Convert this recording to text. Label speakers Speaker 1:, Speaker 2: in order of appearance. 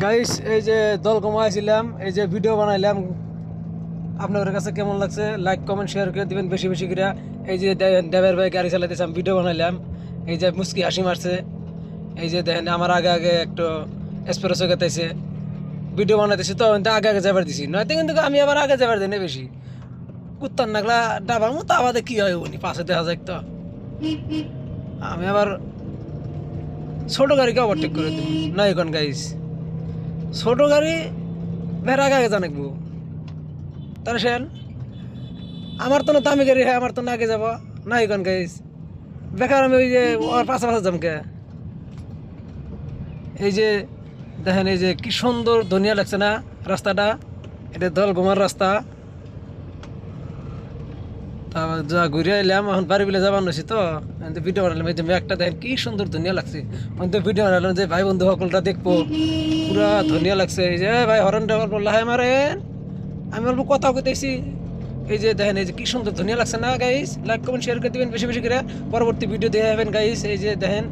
Speaker 1: Guys এই যে দল কমাইছিলাম, এই যে ভিডিও বানাইলাম, আপনাদের কাছে কেমন লাগছে লাইক কমেন্ট শেয়ার করে দিবেন বেশি বেশি করে। এই যে ড্রাইভার ভাই গাড়ি চালাইতেছে, আমি ভিডিও বানাইলাম, এই যে মুস্কি হাসি মারছে, এই যে দেখেন আমার আগে আগে একটু এসপ্রেসো খেতেছে, ভিডিও বানাইতেছি তো আগে আগে যাবার দিছি, নয়তো কিন্তু আমি আবার আগে যাবার দিই না বেশি। কুত্তার নাগলা ডাবার মতো আবাদে কি হয় উনি পাশে দেখা যায় তো, আমি আবার ছোট গাড়িকে ওভারটেক করে দিব না এখন গাইস। ছোট গাড়ি বের আগে আগে জানাকবো তাহলে সেন আমার তো না দামি গাড়ি, হ্যাঁ আমার তো না আগে যাবো না এখন গাইস। বেকার আমি ওই যে ওর পাশে পাশে যামকে। এই যে দেখেন এই যে কি সুন্দর ধুনিয়া লাগছে না রাস্তাটা, এটা দল ঘুমার রাস্তা। তা যা ঘুরে এলাম, এখন বাড়ি বিলে যাবার নছি তো ভিডিও বানালাম। এই যে একটা দেখেন কি সুন্দর ধুনিয়া লাগছে, আমি তো ভিডিও বানালাম যে ভাই বন্ধু সকলটা দেখবো, পুরা ধুনিয়া লাগছে। এই যে ভাই হরনটা অল্প লাহে মারেন, আমি অল্প কথা কইতেছি। এই যে দেখেন এই যে কি সুন্দর ধুনিয়া লাগছে না গাইস, লাইক কমেন্ট শেয়ার করে দিবেন বেশি বেশি করে, পরবর্তী ভিডিও দেখে যাবেন গাইস। এই যে দেখেন